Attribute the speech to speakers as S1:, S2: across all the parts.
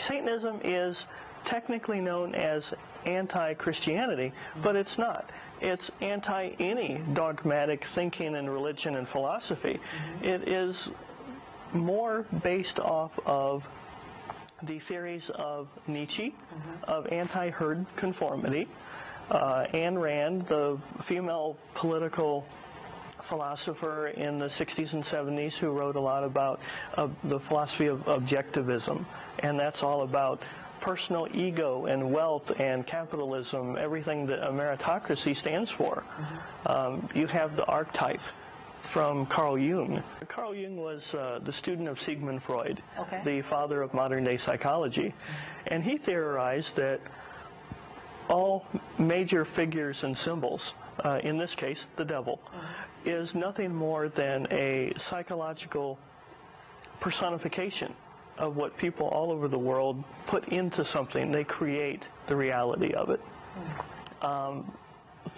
S1: Satanism is technically known as anti-Christianity, but it's not. It's anti any dogmatic thinking and religion and philosophy. It is more based off of the theories of Nietzsche, of anti-herd conformity. Ayn Rand, the female political philosopher in the 60s and 70s who wrote a lot about the philosophy of objectivism, and that's all about personal ego and wealth and capitalism, everything that a meritocracy stands for. You have the archetype from Carl Jung. Carl Jung was the student of Sigmund Freud, the father of modern-day psychology, and he theorized that all major figures and symbols, in this case the devil, is nothing more than a psychological personification of what people all over the world put into something. They create the reality of it.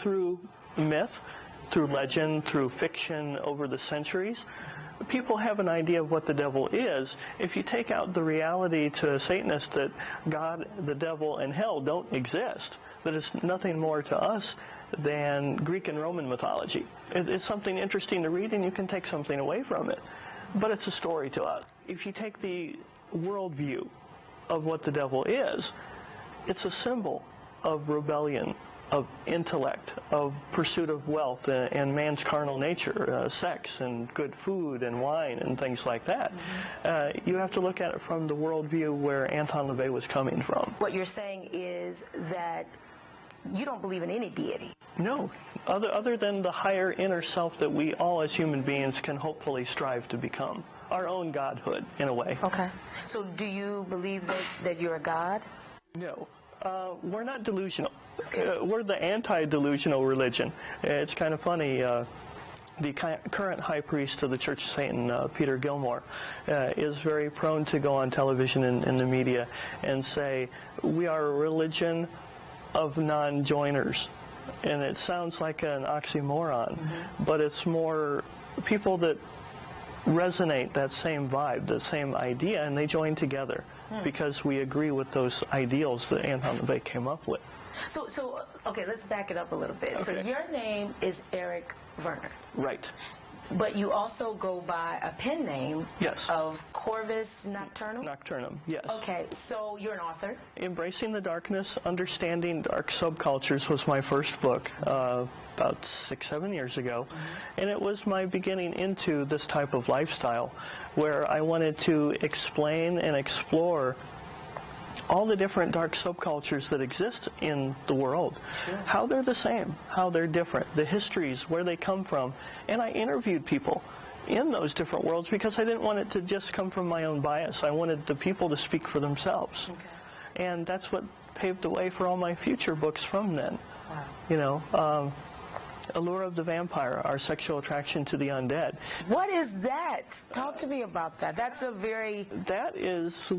S1: Through myth, through legend, through fiction over the centuries, people have an idea of what the devil is. If you take out the reality to a Satanist that God, the devil, and hell don't exist, that it's nothing more to us than Greek and Roman mythology. It's something interesting to read, and you can take something away from it. But it's a story to us. If you take the worldview of what the devil is, it's a symbol of rebellion, of intellect, of pursuit of wealth and man's carnal nature, sex and good food and wine and things like that. You have to look at it from the worldview where Anton LaVey was coming from.
S2: What you're saying is that you don't believe in any deity.
S1: No, other than the higher inner self that we all as human beings can hopefully strive to become. Our own godhood, in a way.
S2: Okay. So do you believe that you're a god?
S1: No. We're not delusional. We're the anti-delusional religion. It's kind of funny. The current high priest of the Church of Satan, Peter Gilmore, is very prone to go on television and in the media and say, we are a religion of non-joiners. And it sounds like an oxymoron, but it's more people that resonate that same vibe, the same idea, and they join together because we agree with those ideals that Anton LaVey came up with.
S2: So okay, let's back it up a little bit. Okay. So your name is Eric Werner.
S1: Right.
S2: But you also go by a pen name of Corvus Nocturnum?
S1: Nocturnum, yes.
S2: Okay, so you're an author?
S1: Embracing the Darkness, Understanding Dark Subcultures was my first book about 6-7 years ago. And it was my beginning into this type of lifestyle where I wanted to explain and explore all the different dark subcultures that exist in the world, how they're the same, how they're different, the histories, where they come from. And I interviewed people in those different worlds because I didn't want it to just come from my own bias. I wanted the people to speak for themselves. And that's what paved the way for all my future books from then. Wow. You know, Allure of the Vampire, Our Sexual Attraction to the Undead.
S2: What is that? Talk to me about that. That's a very...
S1: That is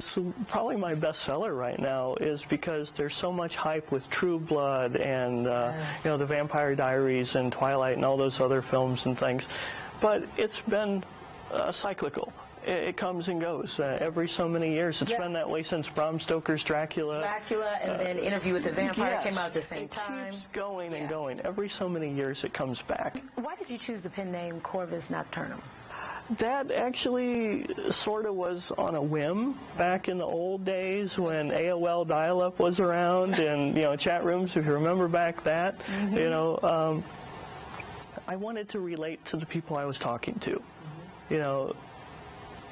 S1: probably my bestseller right now, is because there's so much hype with True Blood and, you know, the Vampire Diaries and Twilight and all those other films and things. But it's been cyclical. It comes and goes every so many years. It's been that way since Bram Stoker's Dracula.
S2: And then Interview with the Vampire came out at the same time.
S1: It keeps going and going. Every so many years it comes back.
S2: Why did you choose the pen name Corvus Nocturnum?
S1: That actually sort of was on a whim back in the old days when AOL dial-up was around and, you know, chat rooms, if you remember back that. You know, I wanted to relate to the people I was talking to. You know,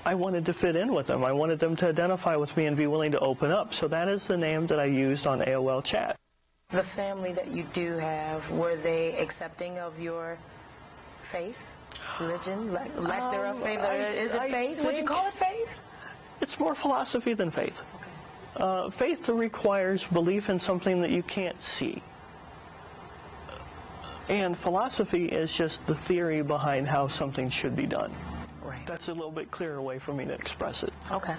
S1: I wanted to fit in with them. I wanted them to identify with me and be willing to open up. So that is the name that I used on AOL chat.
S2: The family that you do have, were they accepting of your faith, religion, lack thereof faith? Is it faith? Would you call it faith?
S1: It's more philosophy than faith. Faith requires belief in something that you can't see. And philosophy is just the theory behind how something should be done. That's a little bit clearer way for me to express it.
S2: Okay.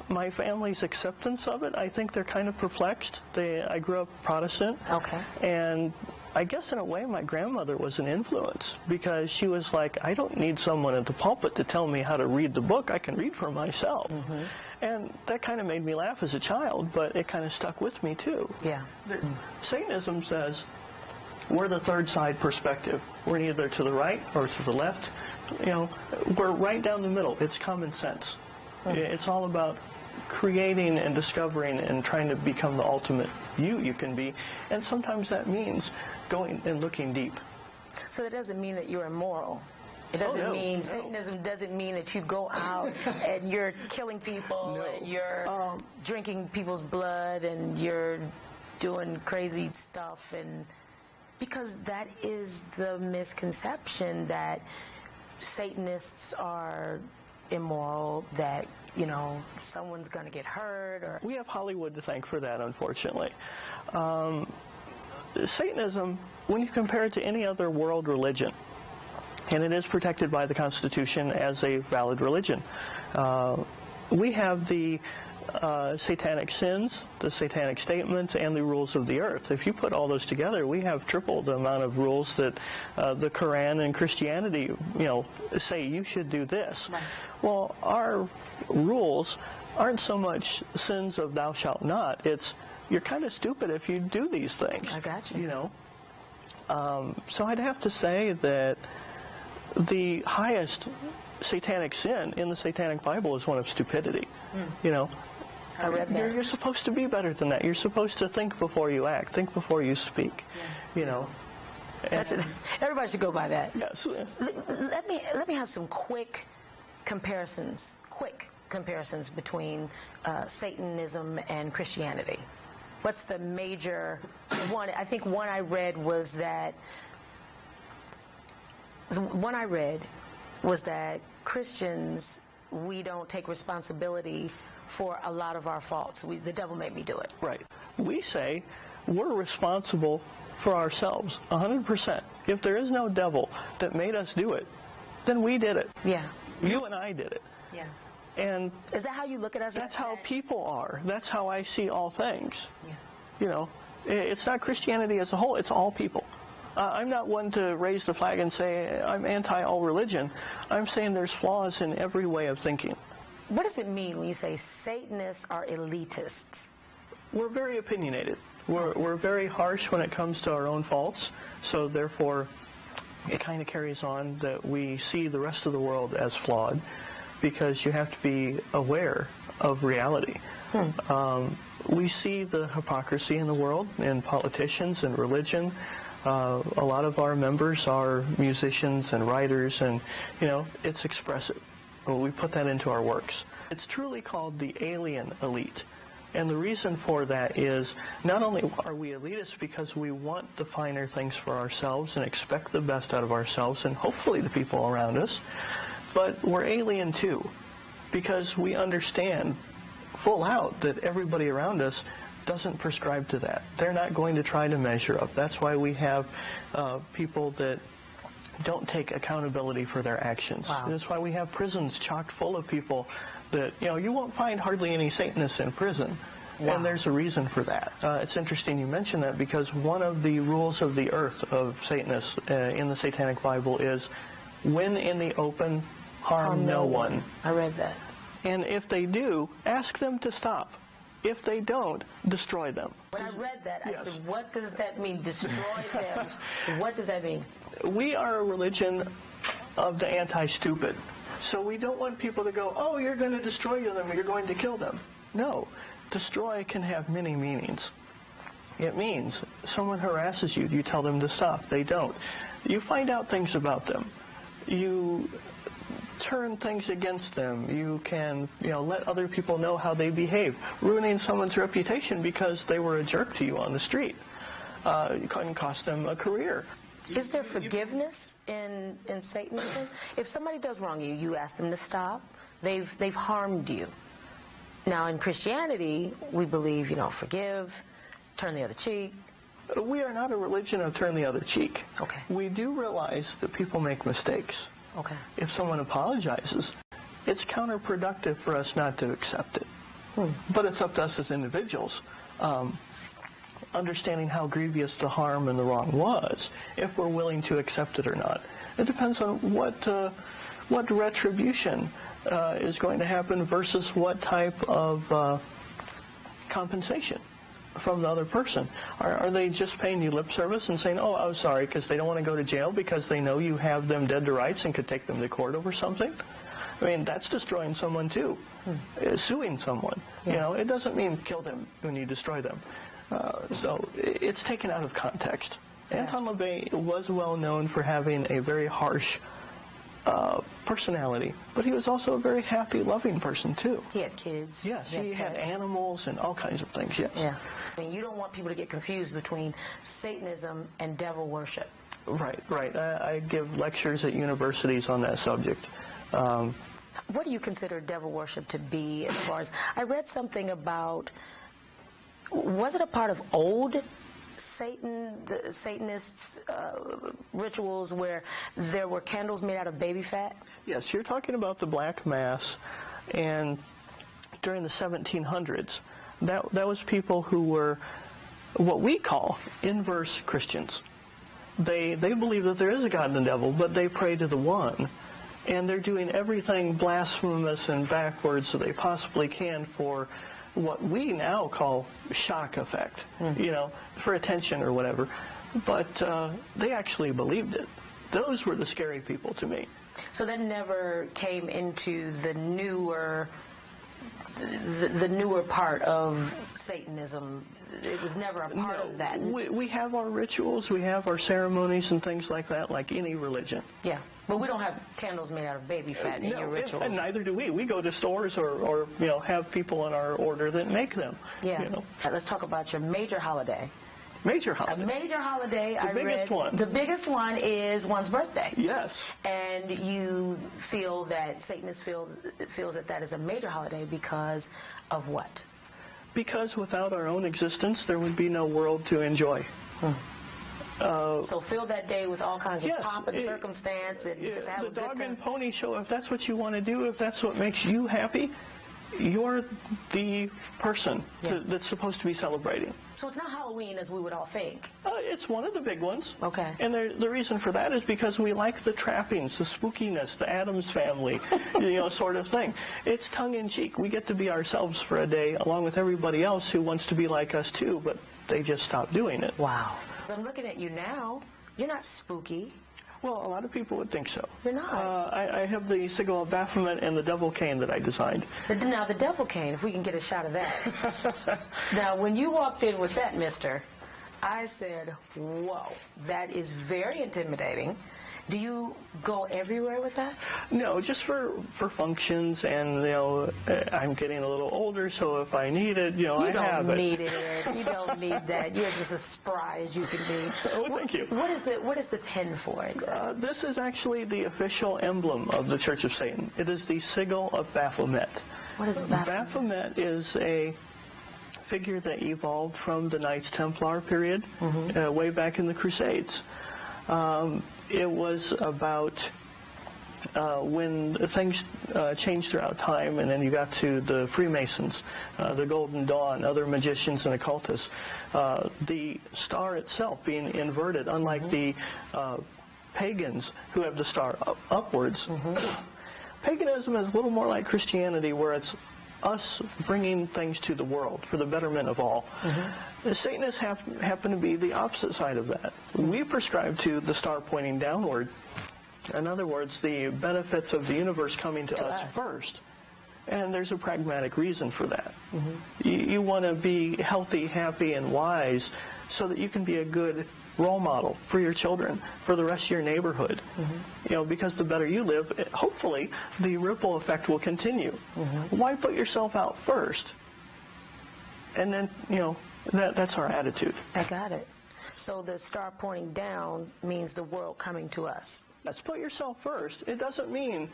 S1: My family's acceptance of it, I think they're kind of perplexed. I grew up Protestant.
S2: Okay.
S1: And I guess in a way my grandmother was an influence, because she was like, I don't need someone at the pulpit to tell me how to read the book. I can read for myself. And that kind of made me laugh as a child, but it kind of stuck with me too.
S2: Yeah.
S1: Satanism says we're the third side perspective. We're neither to the right or to the left. You know, we're right down the middle. It's common sense. It's all about creating and discovering and trying to become the ultimate you can be. And sometimes that means going and looking deep.
S2: So that doesn't mean that you're immoral. It doesn't mean, Satanism doesn't mean that you go out and you're killing people and you're drinking people's blood and you're doing crazy stuff. And because that is the misconception, that Satanists are immoral, that, you know, someone's going to get hurt. Or
S1: we have Hollywood to thank for that, unfortunately. Satanism, when you compare it to any other world religion, and it is protected by the Constitution as a valid religion, we have the satanic sins, the satanic statements, and the rules of the earth. If you put all those together, we have triple the amount of rules that the Quran and Christianity, you know, say you should do this.
S2: Right.
S1: Well, our rules aren't so much sins of thou shalt not. It's you're kind of stupid if you do these things.
S2: I got you.
S1: You know, so I'd have to say that the highest satanic sin in the Satanic Bible is one of stupidity. You know,
S2: I read that.
S1: You're supposed to be better than that. You're supposed to think before you act, think before you speak. You know,
S2: everybody should go by that.
S1: Yes.
S2: Let me have some quick comparisons between Satanism and Christianity. What's the major one? I think one I read was that Christians, we don't take responsibility for a lot of our faults. The devil made me do it.
S1: Right. We say we're responsible for ourselves 100%. If there is no devil that made us do it, then we did it.
S2: Yeah.
S1: You and I did it.
S2: Yeah.
S1: And
S2: is that how you look at us?
S1: That's how people are. That's how I see all things.
S2: Yeah.
S1: You know, it's not Christianity as a whole. It's all people. I'm not one to raise the flag and say I'm anti-all religion. I'm saying there's flaws in every way of thinking.
S2: What does it mean when you say Satanists are elitists?
S1: We're very opinionated. We're very harsh when it comes to our own faults. So therefore, it kind of carries on that we see the rest of the world as flawed, because you have to be aware of reality. We see the hypocrisy in the world, in politicians and religion. A lot of our members are musicians and writers, and, you know, it's expressive. We put that into our works. It's truly called the alien elite. And the reason for that is not only are we elitists because we want the finer things for ourselves and expect the best out of ourselves and hopefully the people around us, but we're alien too, because we understand full out that everybody around us doesn't prescribe to that. They're not going to try to measure up. That's why we have people that don't take accountability for their actions.
S2: Wow.
S1: That's why we have prisons chocked full of people that, you know, you won't find hardly any Satanists in prison. Wow. And there's a reason for that. It's interesting you mention that, because one of the rules of the earth of Satanists in the Satanic Bible is, when in the open, harm no one.
S2: I read that.
S1: And if they do, ask them to stop. If they don't, destroy them.
S2: When I read that, I said, what does that mean, destroy them? What does that mean?
S1: We are a religion of the anti-stupid. So we don't want people to go, oh, you're going to destroy them, you're going to kill them. No. Destroy can have many meanings. It means someone harasses you, you tell them to stop. They don't. You find out things about them. You turn things against them. You can, you know, let other people know how they behave, ruining someone's reputation because they were a jerk to you on the street. It can cost them a career.
S2: Is there forgiveness in Satanism? If somebody does wrong you, you ask them to stop. They've harmed you. Now in Christianity, we believe, you know, forgive, turn the other cheek.
S1: We are not a religion of turn the other cheek.
S2: Okay.
S1: We do realize that people make mistakes.
S2: Okay.
S1: If someone apologizes, it's counterproductive for us not to accept it. But it's up to us as individuals. understanding how grievous the harm and the wrong was, if we're willing to accept it or not. It depends on what retribution is going to happen versus what type of compensation from the other person. Are they just paying you lip service and saying, oh, I'm sorry, because they don't want to go to jail because they know you have them dead to rights and could take them to court over something? I mean, that's destroying someone too. Suing someone. Yeah. You know, it doesn't mean kill them when you destroy them. So it's taken out of context. Yeah. Anton LaVey was well known for having a very harsh personality, but he was also a very happy, loving person too.
S2: He had kids.
S1: Yes, he had animals and all kinds of things, yes.
S2: Yeah. I mean, you don't want people to get confused between Satanism and devil worship.
S1: Right. I give lectures at universities on that subject.
S2: What do you consider devil worship to be as far as... I read something about... Was it a part of old Satanists' rituals where there were candles made out of baby fat?
S1: Yes, you're talking about the Black Mass, and during the 1700s, that was people who were what we call inverse Christians. They believe that there is a God and a devil, but they pray to the one, and they're doing everything blasphemous and backwards that they possibly can for what we now call shock effect, you know, for attention or whatever. But they actually believed it. Those were the scary people to me.
S2: So that never came into the newer part of Satanism. It was never a part of that.
S1: We have our rituals, we have our ceremonies and things like that, like any religion.
S2: Yeah. But we don't have candles made out of baby fat in your rituals.
S1: And neither do we. We go to stores or you know, have people in our order that make them.
S2: Yeah.
S1: You know.
S2: Let's talk about your major holiday.
S1: Major holiday.
S2: A major holiday.
S1: The biggest one.
S2: The biggest one is one's birthday.
S1: Yes.
S2: And you feel that Satanists feels that is a major holiday because of what? Because
S1: without our own existence, there would be no world to enjoy.
S2: So fill that day with all kinds of pomp and circumstance and just have a good time.
S1: The dog and pony show, if that's what you want to do, if that's what makes you happy, you're the person that's supposed to be celebrating.
S2: So it's not Halloween as we would all think.
S1: It's one of the big ones.
S2: Okay.
S1: And the reason for that is because we like the trappings, the spookiness, the Addams Family, you know, sort of thing. It's tongue-in-cheek. We get to be ourselves for a day along with everybody else who wants to be like us too, but they just stopped doing it.
S2: Wow. I'm looking at you now. You're not spooky.
S1: Well, a lot of people would think so.
S2: You're not.
S1: I have the signal of Baphomet and the devil cane that I designed.
S2: Now, the devil cane, if we can get a shot of that. Now, when you walked in with that, mister, I said, whoa, that is very intimidating. Do you go everywhere with that?
S1: No, just for functions, and, you know, I'm getting a little older, so if I need it, you know, I have it.
S2: You don't need it. You don't need that. You're just as spry as you can be.
S1: Oh, thank you.
S2: What is the pin for exactly?
S1: This is actually the official emblem of the Church of Satan. It is the sigil of Baphomet.
S2: What is Baphomet?
S1: Baphomet is a figure that evolved from the Knights Templar period, way back in the Crusades. It was about when things changed throughout time, and then you got to the Freemasons, the Golden Dawn, other magicians and occultists. The star itself being inverted, unlike the pagans who have the star upwards. Paganism is a little more like Christianity, where it's us bringing things to the world for the betterment of all. The Satanists happen to be the opposite side of that. We prescribe to the star pointing downward. In other words, the benefits of the universe coming to us first. And there's a pragmatic reason for that. You want to be healthy, happy, and wise so that you can be a good role model for your children, for the rest of your neighborhood. You know, because the better you live, hopefully the ripple effect will continue. Why put yourself out first? And then, you know, that's our attitude.
S2: I got it. So the star pointing down means the world coming to us.
S1: Let's put yourself first. It doesn't mean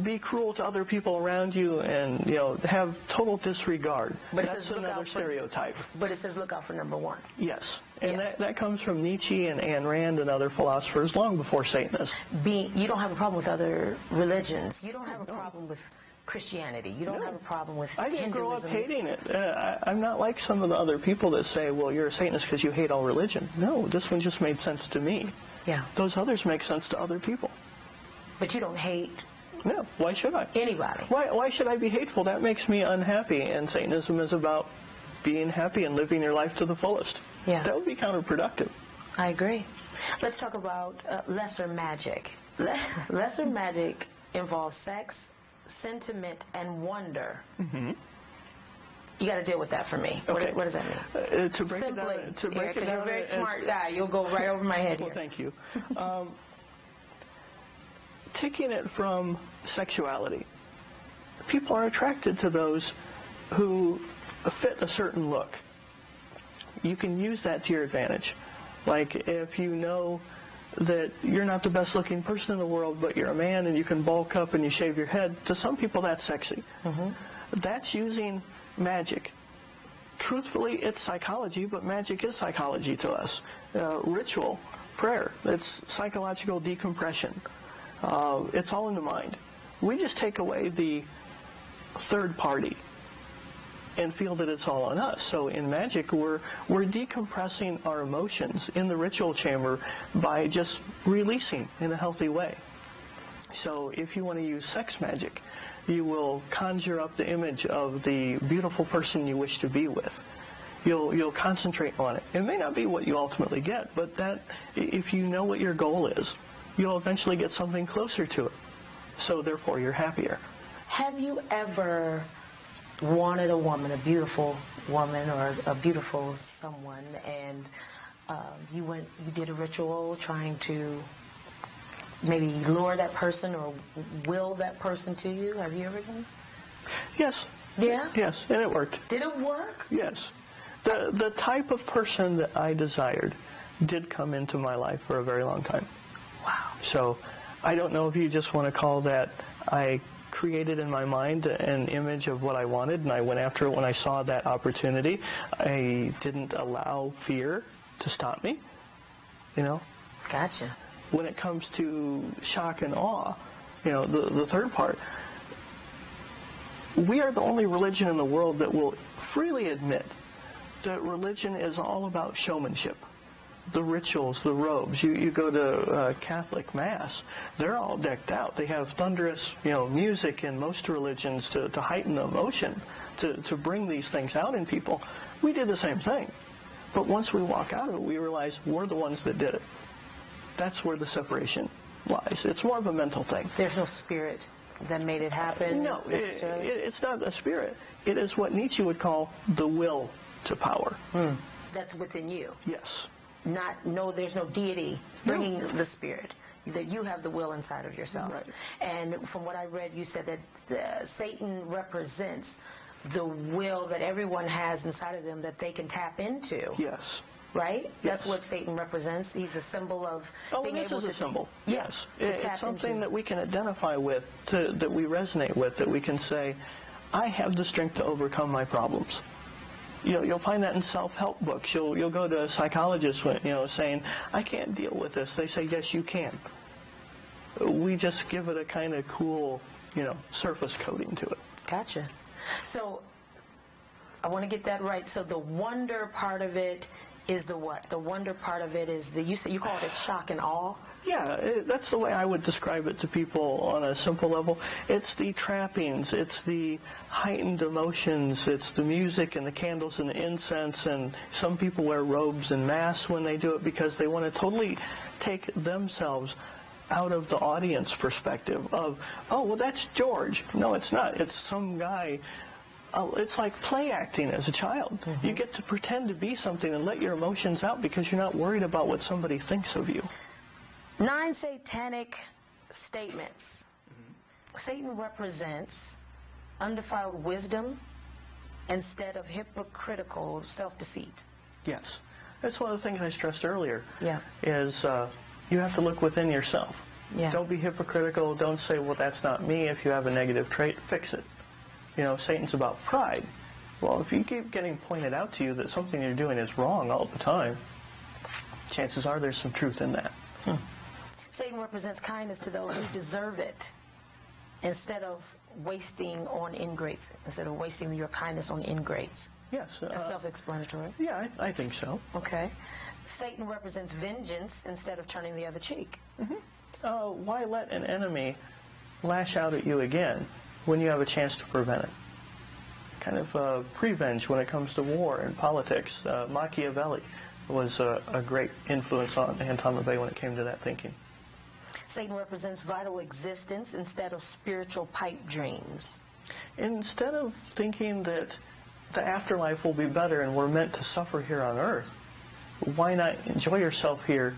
S1: be cruel to other people around you and, you know, have total disregard.
S2: But
S1: that's another stereotype.
S2: But it says look out for number one.
S1: Yes. And that comes from Nietzsche and Ayn Rand and other philosophers long before Satanists.
S2: You don't have a problem with other religions. You don't have a problem with Christianity. You don't have a problem with
S1: I didn't grow up
S2: Hinduism.
S1: hating it. I'm not like some of the other people that say, well, you're a Satanist because you hate all religion. No, this one just made sense to me.
S2: Yeah.
S1: Those others make sense to other people.
S2: But you don't hate
S1: No, why should I?
S2: anybody.
S1: Why should I be hateful? That makes me unhappy, and Satanism is about being happy and living your life to the fullest.
S2: Yeah.
S1: That would be counterproductive.
S2: I agree. Let's talk about lesser magic. Lesser magic involves sex, sentiment, and wonder.
S1: Mm-hmm.
S2: You got to deal with that for me.
S1: Okay.
S2: What does that mean?
S1: To break
S2: Simply,
S1: it down,
S2: because you're a very smart guy. You'll go right over my head
S1: well,
S2: here.
S1: thank you. Taking it from sexuality, people are attracted to those who fit a certain look. You can use that to your advantage. Like if you know that you're not the best looking person in the world, but you're a man and you can bulk up and you shave your head, to some people that's sexy. Mm-hmm. That's using magic. Truthfully, it's psychology, but magic is psychology to us. Ritual, prayer, it's psychological decompression. It's all in the mind. We just take away the third party and feel that it's all on us. So in magic, we're decompressing our emotions in the ritual chamber by just releasing in a healthy way. So if you want to use sex magic, you will conjure up the image of the beautiful person you wish to be with. You'll concentrate on it. It may not be what you ultimately get, but that if you know what your goal is, you'll eventually get something closer to it. So therefore, you're happier.
S2: Have you ever wanted a woman, a beautiful woman or a beautiful someone, and you did a ritual trying to maybe lure that person or will that person to you? Have you ever done that?
S1: Yes.
S2: Yeah?
S1: Yes, and it worked.
S2: Did it work?
S1: Yes. The type of person that I desired did come into my life for a very long time.
S2: Wow.
S1: So I don't know if you just want to call that I created in my mind an image of what I wanted, and I went after it when I saw that opportunity. I didn't allow fear to stop me, you know.
S2: Gotcha.
S1: When it comes to shock and awe, you know, the third part, we are the only religion in the world that will freely admit that religion is all about showmanship. The rituals, the robes. You go to Catholic Mass, they're all decked out. They have thunderous, music in most religions to heighten the emotion, to bring these things out in people. We did the same thing. But once we walk out of it, we realize we're the ones that did it. That's where the separation lies. It's more of a mental thing.
S2: There's no spirit that made it happen?
S1: No, it's not a spirit. It is what Nietzsche would call the will to power.
S2: That's within you?
S1: Yes.
S2: There's no deity bringing the spirit. That you have the will inside of yourself.
S1: Right.
S2: And from what I read, you said that Satan represents the will that everyone has inside of them that they can tap into.
S1: Yes.
S2: Right?
S1: Yes.
S2: That's what Satan represents. He's a symbol of being able to...
S1: a symbol.
S2: Yes.
S1: It's something that we can identify with, that we resonate with, that we can say, I have the strength to overcome my problems. You'll find that in self-help books. You'll go to a psychologist, saying, I can't deal with this. They say, yes, you can. We just give it a kind of cool, surface coating to it.
S2: Gotcha. So I want to get that right. So the wonder part of it is the what? The wonder part of it is you call it shock and awe?
S1: Yeah, that's the way I would describe it to people on a simple level. It's the trappings, it's the heightened emotions, it's the music and the candles and the incense, and some people wear robes and masks when they do it because they want to totally take themselves out of the audience perspective of, oh, well, that's George. No, it's not. It's some guy. It's like play acting as a child. Mm-hmm. You get to pretend to be something and let your emotions out because you're not worried about what somebody thinks of you.
S2: 9 satanic statements. Mm-hmm. Satan represents undefiled wisdom instead of hypocritical self-deceit.
S1: Yes. That's one of the things I stressed earlier.
S2: Yeah.
S1: Is you have to look within yourself.
S2: Yeah.
S1: Don't be hypocritical. Don't say, well, that's not me. If you have a negative trait, fix it. Satan's about pride. Well, if you keep getting pointed out to you that something you're doing is wrong all the time, chances are there's some truth in that.
S2: Satan represents kindness to those who deserve it instead of wasting on ingrates instead of wasting your kindness on ingrates.
S1: Yes.
S2: That's self-explanatory.
S1: Yeah, I think so.
S2: Okay. Satan represents vengeance instead of turning the other cheek.
S1: Why let an enemy lash out at you again when you have a chance to prevent it? Kind of prevenge when it comes to war and politics. Machiavelli was a great influence on Anton LaVey when it came to that thinking.
S2: Satan represents vital existence instead of spiritual pipe dreams.
S1: Instead of thinking that the afterlife will be better and we're meant to suffer here on earth, why not enjoy yourself here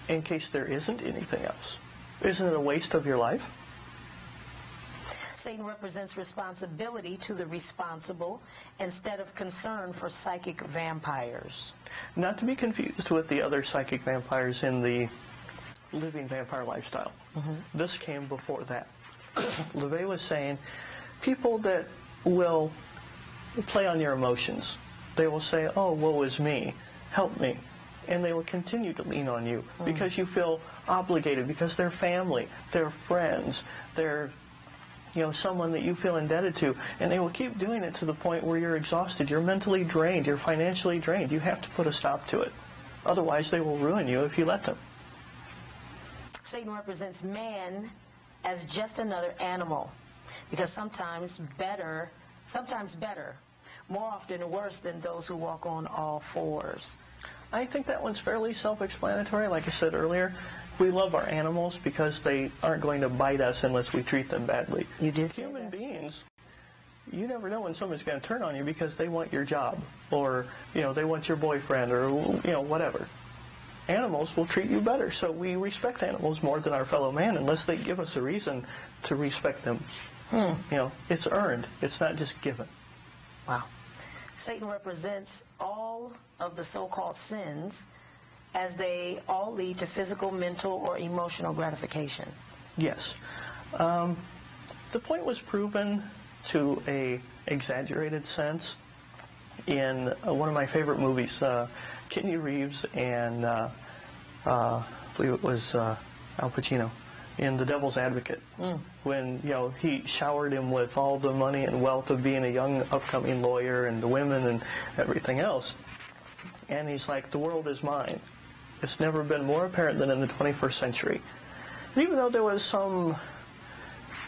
S1: in case there isn't anything else? Isn't it a waste of your life?
S2: Satan represents responsibility to the responsible instead of concern for psychic vampires.
S1: Not to be confused with the other psychic vampires in the living vampire lifestyle. This came before that. LaVey was saying people that will play on your emotions. They will say, oh, woe is me, help me. And they will continue to lean on you because you feel obligated, because they're family, they're friends, they're someone that you feel indebted to. And they will keep doing it to the point where you're exhausted, you're mentally drained, you're financially drained. You have to put a stop to it. Otherwise, they will ruin you if you let them.
S2: Satan represents man as just another animal because sometimes better, more often worse than those who walk on all fours.
S1: I think that one's fairly self-explanatory. Like I said earlier, we love our animals because they aren't going to bite us unless we treat them badly.
S2: You did
S1: Human beings, you never know when someone's going to turn on you because they want your job or, they want your boyfriend or, whatever. Animals will treat you better, so we respect animals more than our fellow man unless they give us a reason to respect them. It's earned. It's not just given.
S2: Wow. Satan represents all of the so-called sins as they all lead to physical, mental, or emotional gratification.
S1: Yes. The point was proven to a exaggerated sense in one of my favorite movies, Keanu Reeves and I believe it was Al Pacino in The Devil's Advocate, when he showered him with all the money and wealth of being a young upcoming lawyer and the women and everything else, and he's like, the world is mine. It's never been more apparent than in the 21st century. And even though there was some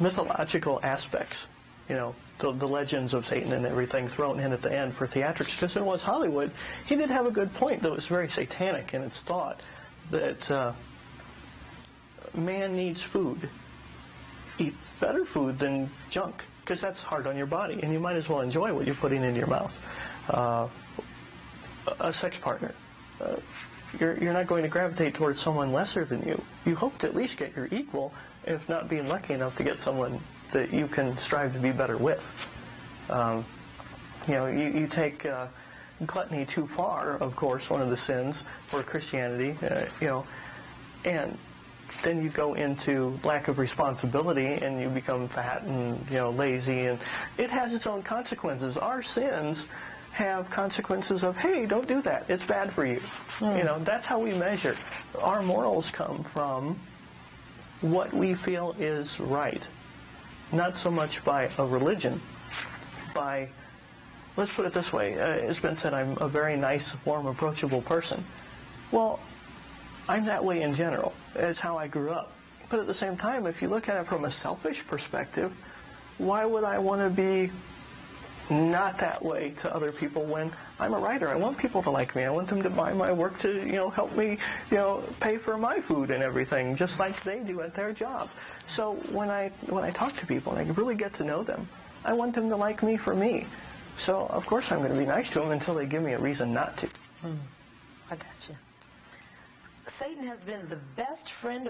S1: mythological aspects, the legends of Satan and everything thrown in at the end for theatrics, because it was Hollywood, he did have a good point that was very satanic in its thought, that man needs food. Eat better food than junk, because that's hard on your body, and you might as well enjoy what you're putting into your mouth. A sex partner. You're not going to gravitate towards someone lesser than you. You hope to at least get your equal, if not being lucky enough to get someone that you can strive to be better with. You take gluttony too far, of course, one of the sins for Christianity, and then you go into lack of responsibility and you become fat and lazy, and it has its own consequences. Our sins have consequences of, hey, don't do that, it's bad for you. That's how we measure. Our morals come from what we feel is right, not so much by a religion, by, let's put it this way, it's been said I'm a very nice, warm, approachable person. Well, I'm that way in general. It's how I grew up. But at the same time, if you look at it from a selfish perspective, why would I want to be not that way to other people when I'm a writer? I want people to like me. I want them to buy my work to, help me, pay for my food and everything, just like they do at their job. So when I talk to people and I really get to know them, I want them to like me for me. So of course I'm going to be nice to them until they give me a reason not to.
S2: I got you. Satan has been the best friend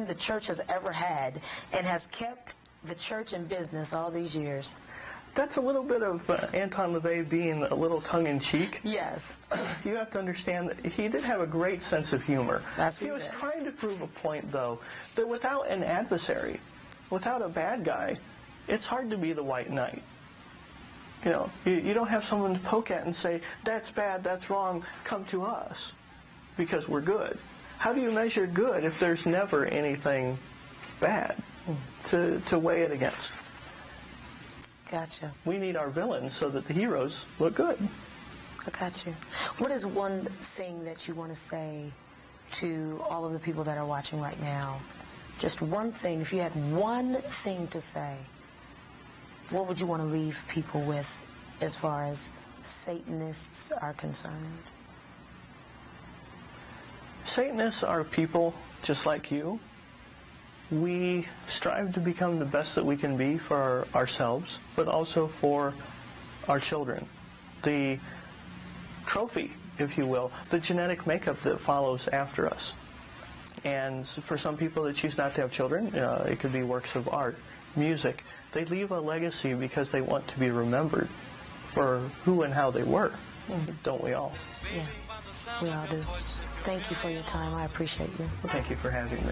S2: the church has ever had, and has kept the church in business all these years.
S1: That's a little bit of Anton LaVey being a little tongue-in-cheek.
S2: Yes.
S1: You have to understand that he did have a great sense of humor. He was trying to prove a point, though, that without an adversary, without a bad guy, it's hard to be the white knight. You don't have someone to poke at and say, that's bad, that's wrong, come to us, because we're good. How do you measure good if there's never anything bad? to weigh it against.
S2: Gotcha.
S1: We need our villains so that the heroes look good.
S2: I got you. What is one thing that you want to say to all of the people that are watching right now? Just one thing. If you had one thing to say, what would you want to leave people with as far as Satanists are concerned?
S1: Satanists are people just like you. We strive to become the best that we can be for ourselves, but also for our children. The trophy, if you will, the genetic makeup that follows after us. And for some people that choose not to have children, it could be works of art, music. They leave a legacy because they want to be remembered for who and how they were. Don't we all?
S2: Yeah, we all do. Thank you for your time. I appreciate you.
S1: Thank you for having me.